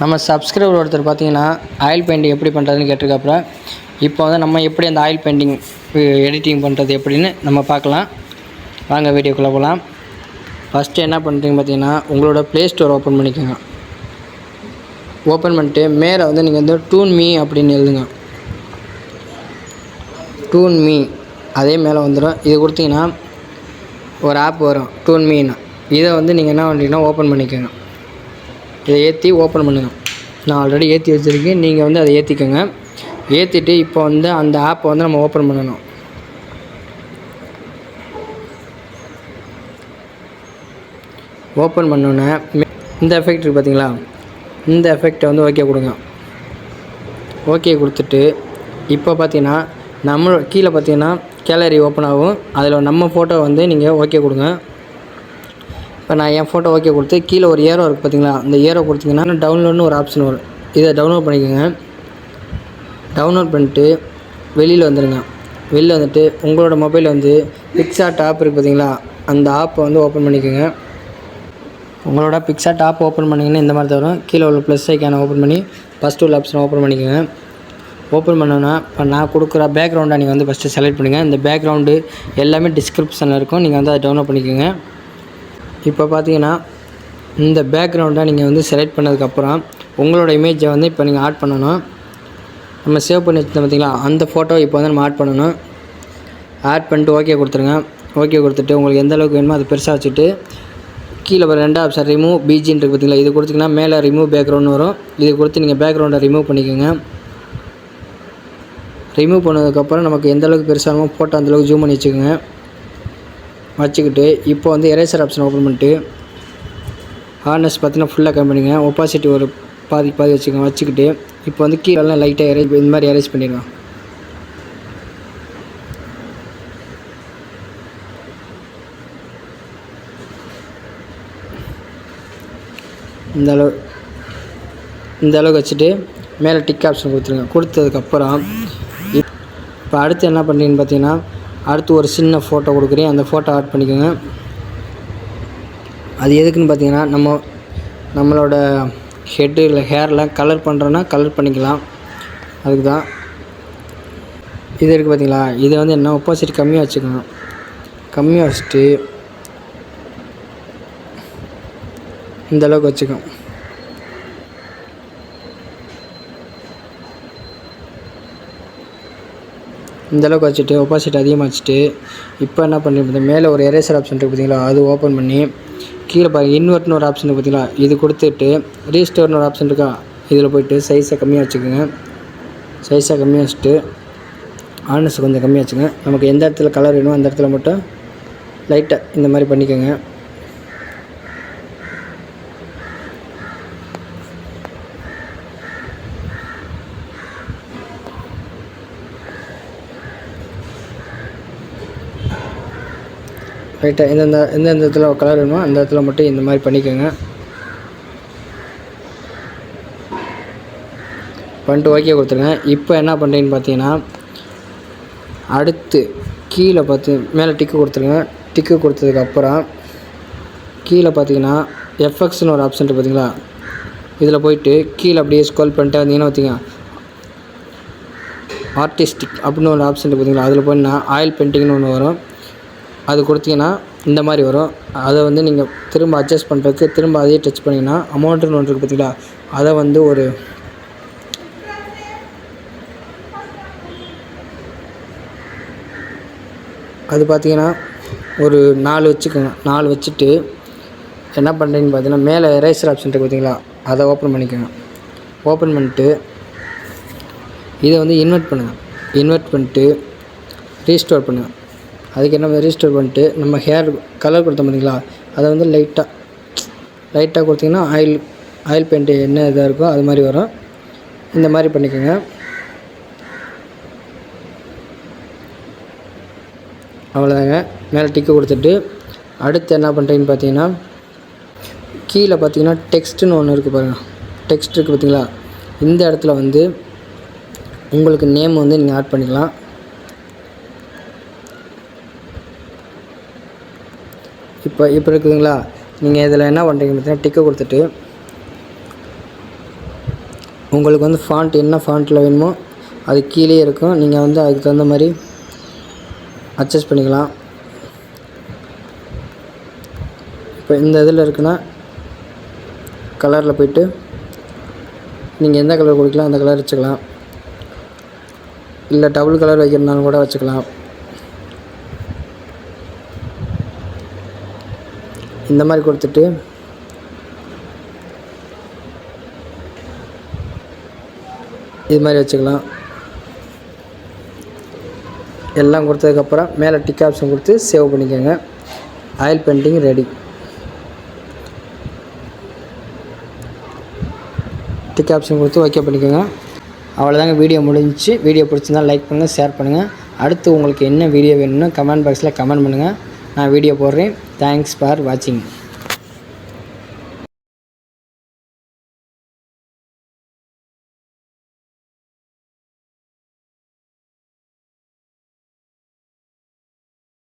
நம்ம சப்ஸ்கிரைபர் ஒருத்தர் பார்த்தீங்கன்னா ஆயில் பெயிண்டிங் எப்படி பண்ணுறதுன்னு கேட்டிருக்காப்புல. இப்போ வந்து நம்ம எப்படி அந்த ஆயில் பெயிண்டிங் எடிட்டிங் பண்ணுறது எப்படின்னு நம்ம பார்க்கலாம். வாங்க வீடியோக்குள்ளே போகலாம். ஃபஸ்ட்டு என்ன பண்ணுறீங்க பார்த்தீங்கன்னா, உங்களோட ப்ளே ஸ்டோர் ஓப்பன் பண்ணிக்கோங்க. ஓப்பன் பண்ணிட்டு மேலே வந்து நீங்கள் வந்து டூன் மீ அப்படின்னு எழுதுங்க. டூன் மீ அதே மேலே வந்துடும். இது கொடுத்தீங்கன்னா ஒரு ஆப் வரும், டூன் மீன்னு. இதை வந்து நீங்கள் என்ன பண்ணுறீங்கன்னா ஓப்பன் பண்ணிக்கோங்க. இதை ஏற்றி ஓப்பன் பண்ணுங்கள். நான் ஆல்ரெடி ஏற்றி வச்சுருக்கேன், நீங்கள் வந்து அதை ஏற்றிக்கோங்க. ஏற்றிட்டு இப்போ வந்து அந்த ஆப்பை வந்து நம்ம ஓப்பன் பண்ணணும். ஓப்பன் பண்ணோன்னே இந்த எஃபெக்ட் இருக்குது பார்த்தீங்களா, இந்த எஃபெக்டை வந்து ஓகே கொடுங்க. ஓகே கொடுத்துட்டு இப்போ பார்த்தீங்கன்னா நம்ம கீழே பார்த்தீங்கன்னா கேலரி ஓப்பன் ஆகும். அதில் நம்ம ஃபோட்டோ வந்து நீங்கள் ஓகே கொடுங்க. இப்போ நான் என் ஃபோட்டோ ஓகே கொடுத்து கீழே ஒரு ஏரோ இருக்குது பார்த்தீங்களா, அந்த ஏரோ கொடுத்தீங்கன்னா டவுன்லோட்னு ஒரு ஆப்ஷன் வரும். இதை டவுன்லோட் பண்ணிக்கோங்க. டவுன்லோட் பண்ணிட்டு வெளியில் வந்துடுங்க. வெளியில் வந்துட்டு உங்களோட மொபைலில் வந்து பிக்சார்ட் ஆப் இருக்குது பார்த்தீங்களா, அந்த ஆப்பை வந்து ஓப்பன் பண்ணிக்கோங்க. உங்களோட பிக்சார்ட் ஆப் ஓப்பன் பண்ணிங்கன்னா இந்த மாதிரி தரும். கீழே உள்ள ப்ளஸ் ஐக்கானை ஓப்பன் பண்ணி ஃபஸ்ட்டு உள்ள ஆப்ஷனை ஓப்பன் பண்ணிக்கோங்க. ஓப்பன் பண்ணோன்னா இப்போ நான் கொடுக்குற பேக்ரவுண்டை நீங்கள் வந்து ஃபஸ்ட்டு செலக்ட் பண்ணுங்கள். இந்த பேக்ரவுண்டு எல்லாமே டிஸ்கிரிப்ஷனில் இருக்கும், நீங்கள் வந்து அதை டவுன்லோட் பண்ணிக்கோங்க. இப்போ பார்த்தீங்கன்னா இந்த பேக்ரவுண்டை நீங்கள் வந்து செலக்ட் பண்ணதுக்கப்புறம் உங்களோட இமேஜை வந்து இப்போ நீங்கள் ஆட் பண்ணணும். நம்ம சேவ் பண்ணி வச்சுருந்தோம் பார்த்தீங்களா, அந்த ஃபோட்டோ இப்போ வந்து நம்ம ஆட் பண்ணணும். ஆட் பண்ணிட்டு ஓகே கொடுத்துருங்க. ஓகே கொடுத்துட்டு உங்களுக்கு எந்த அளவுக்கு வேணுமோ அது பெருசாக வச்சுட்டு கீழே ஒரு 2 ஆப்ஷன் ரிமூவ் பிஜின்னு இருக்குது பார்த்தீங்களா, இது கொடுத்திங்கன்னா மேலே ரிமூவ் பேக்ரவுண்ட் வரும். இது கொடுத்து நீங்கள் பேக்ரவுண்டை ரிமூவ் பண்ணிக்கோங்க. ரிமூவ் பண்ணதுக்கப்புறம் நமக்கு எந்த அளவுக்கு பெருசாக ஃபோட்டோ அந்தளவுக்கு ஜூம் பண்ணி வச்சுக்கோங்க. வச்சுக்கிட்டு இப்போ வந்து எரேசர் ஆப்ஷன் ஓப்பன் பண்ணிட்டு ஹார்ட்னஸ் பார்த்தீங்கன்னா ஃபுல்லாக கம்மி பண்ணிங்க. ஒப்பாசிட்டி ஒரு பாதி வச்சுக்கோங்க. வச்சுக்கிட்டு இப்போ வந்து கீழெல்லாம் லைட்டாக இந்த மாதிரி எரேஸ் பண்ணிடுங்க. இந்த அளவுக்கு வச்சுட்டு மேலே டிக் ஆப்ஷன் கொடுத்துருங்க. கொடுத்ததுக்கப்புறம் இப்போ அடுத்து என்ன பண்ணுறீங்கன்னு பார்த்தீங்கன்னா, அடுத்து ஒரு சின்ன ஃபோட்டோ கொடுக்குறேன், அந்த ஃபோட்டோ ஆட் பண்ணிக்கோங்க. அது எதுக்குன்னு பார்த்தீங்கன்னா, நம்மளோட ஹெட்டு இல்லை ஹேர்லாம் கலர் பண்ணுறோன்னா கலர் பண்ணிக்கலாம், அதுக்கு தான். இது இருக்குது பார்த்தீங்களா, இதை வந்து என்ன ஒப்பாசிட்டி கம்மியாக வச்சுக்கோங்க. கம்மியாக வச்சுட்டு இந்த அளவுக்கு வச்சுக்கோங்க. இந்தளவுக்கு வச்சுட்டு ஒப்பாசிட்டி அதிகமாக வச்சுட்டு இப்போ என்ன பண்ணுறது, மேலே ஒரு எரேசர் ஆப்ஷன் இருக்குது பார்த்தீங்களா, அது ஓப்பன் பண்ணி கீழே பாருங்கள் இன்வெர்ட்னு ஒரு ஆப்ஷன் இருக்குது பார்த்தீங்களா, இது கொடுத்துட்டு ரீஸ்டோர்னு ஒரு ஆப்ஷன் இருக்கா, இதில் போய்ட்டு சைஸை கம்மியாக வச்சுக்கோங்க. சைஸை கம்மியாக வச்சுட்டு ஹார்ட்னஸ் கொஞ்சம் கம்மியாக வச்சுங்க. நமக்கு எந்த இடத்துல கலர் வேணுமோ அந்த இடத்துல மட்டும் லைட்டாக இந்த மாதிரி பண்ணிக்கோங்க. ரைட்டாக எந்தெந்த இடத்துல கலர் வேணுமோ அந்த இடத்துல மட்டும் இந்த மாதிரி பண்ணிக்கோங்க. பண்ணிட்டு ஓகே கொடுத்துருங்க. இப்போ என்ன பண்ணுறீங்கன்னு பார்த்தீங்கன்னா, அடுத்து கீழே மேலே டிக்கு கொடுத்துருங்க. டிக்கு கொடுத்ததுக்கப்புறம் கீழே பார்த்தீங்கன்னா எஃப்எக்ஸ்னு ஒரு ஆப்ஷன் இருக்குது பார்த்தீங்களா, இதில் போயிட்டு கீழே அப்படியே ஸ்க்ரோல் பண்ணிட்டு வந்தீங்கன்னா பார்த்தீங்க ஆர்டிஸ்டிக் அப்படின்னு ஒரு ஆப்ஷன் இருக்குது பார்த்தீங்களா, அதில் போயின்னா ஆயில் பெயிண்டிங்னு ஒன்று வரும். அது கொடுத்தீங்கன்னா இந்த மாதிரி வரும். அதை வந்து நீங்கள் திரும்ப அட்ஜஸ்ட் பண்ணுறதுக்கு திரும்ப அதையே டச் பண்ணிங்கன்னா அமௌண்ட்டுன்னு ஒன்று இருக்குது பார்த்தீங்களா, அதை வந்து அது பார்த்தீங்கன்னா ஒரு 4 வச்சுக்கோங்க. 4 வச்சுட்டு என்ன பண்ணுறீங்கன்னு பார்த்தீங்கன்னா, மேலே எரேசர் ஆப்ஷன் இருக்குது பார்த்தீங்களா, அதை ஓப்பன் பண்ணிக்கோங்க. ஓப்பன் பண்ணிட்டு இதை வந்து இன்வெர்ட் பண்ணுங்கள். இன்வெர்ட் பண்ணிட்டு ரீஸ்டோர் பண்ணுங்கள். அதுக்கு என்ன ரீஸ்டோர் பண்ணிட்டு நம்ம ஹேர் கலர் கொடுத்தோம் பார்த்தீங்களா, அதை வந்து லைட்டாக கொடுத்திங்கன்னா ஆயில் பெயிண்ட்டு என்ன இதாக இருக்கோ அது மாதிரி வரும். இந்த மாதிரி பண்ணிக்கோங்க. அவ்வளோதாங்க. மேலே டிக்கு கொடுத்துட்டு அடுத்து என்ன பண்ணுறீங்கன்னு பார்த்தீங்கன்னா, கீழே பார்த்தீங்கன்னா டெக்ஸ்ட்டுன்னு ஒன்று இருக்குது பாருங்கள். டெக்ஸ்ட் இருக்குது பார்த்தீங்களா, இந்த இடத்துல வந்து உங்களுக்கு நேம் வந்து நீங்கள் ஆட் பண்ணிக்கலாம். இப்போ இருக்குதுங்களா, நீங்கள் இதில் என்ன பண்ணுறீங்க பார்த்தீங்கன்னா, டிக்கை கொடுத்துட்டு உங்களுக்கு வந்து ஃபாண்ட் என்ன ஃபாண்ட்டில் வேணுமோ அது கீழே இருக்கும். நீங்கள் வந்து அதுக்கு தகுந்த மாதிரி அட்ஜஸ்ட் பண்ணிக்கலாம். இப்போ இந்த இதில் இருக்குன்னா கலரில் போய்ட்டு நீங்கள் எந்த கலர் கொடுக்கலாம் அந்த கலர் வச்சுக்கலாம். இல்லை டபுள் கலர் வைக்கிறனாலும் கூட வச்சுக்கலாம். இந்த மாதிரி கொடுத்துட்டு இது மாதிரி வச்சுக்கலாம். எல்லாம் கொடுத்ததுக்கப்புறம் மேலே டிக் ஆப்ஷன் கொடுத்து சேவ் பண்ணிக்கோங்க. Oil painting ready. Tick option கொடுத்து ஓகே பண்ணிக்கோங்க. அவ்வளோதாங்க, வீடியோ முடிஞ்சிச்சு. வீடியோ பிடிச்சிருந்தால் லைக் பண்ணுங்கள், ஷேர் பண்ணுங்கள். அடுத்து உங்களுக்கு என்ன வீடியோ வேணும்னு கமெண்ட் பாக்ஸில் கமெண்ட் பண்ணுங்கள். நான் வீடியோ போடுறேன். தேங்க்ஸ் ஃபார் வாட்சிங்.